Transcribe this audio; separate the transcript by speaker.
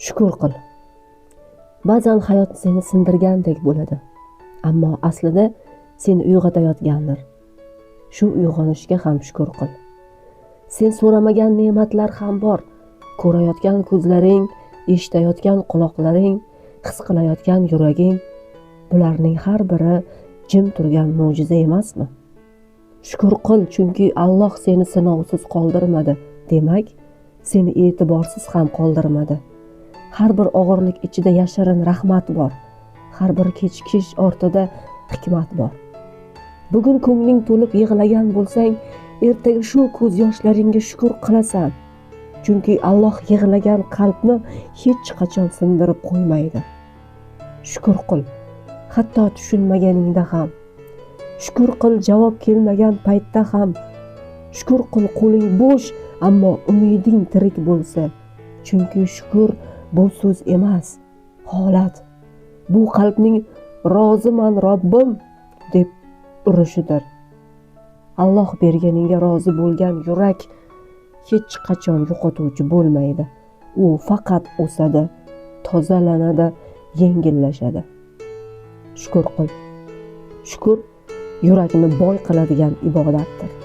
Speaker 1: Shukur qil. Ba'zan hayot seni sindirgandek bo'ladi, ammo aslida seni uyg'otayotgandir. Shu uyg'onishga ham shukur qil. Sen so'ramagan ne'matlar ham bor. Ko'rayotgan ko'zlaring, eshitayotgan quloqlaring, his qilayotgan yuraging, bularning har biri jim turgan mo'jiza emasmi? Shukur qil, chunki Alloh seni sinovsiz qoldirmadi. Demak, seni e'tiborsiz ham qoldirmadi. Har bir og'irlik ichida yashirin rahmat bor. Har bir kechikish ortida hikmat bor. Bugun ko'ngling to'lib yig'lagan bo'lsang, ertaga shu ko'z yoshlaringga shukur qilasan. Chunki Alloh yig'lagan qalbni hech qachon sindirib qo'ymaydi. Shukur qil, hatto tushunmaganingda ham. Shukur qil, javob kelmagan paytda ham. Shukur qil, qo'ling bo'sh, ammo umiding tirik bo'lsa. Chunki shukur bu so'z emas, holat. Bu qalbning roziman Robbim deb urishidir. Alloh berganiga rozi bo'lgan yurak hech qachon yo'qotuvchi bo'lmaydi. U faqat o'sadi, tozalanadi, yengillashadi. Shukur qil. Shukur yurakni boy qiladigan ibodatdir.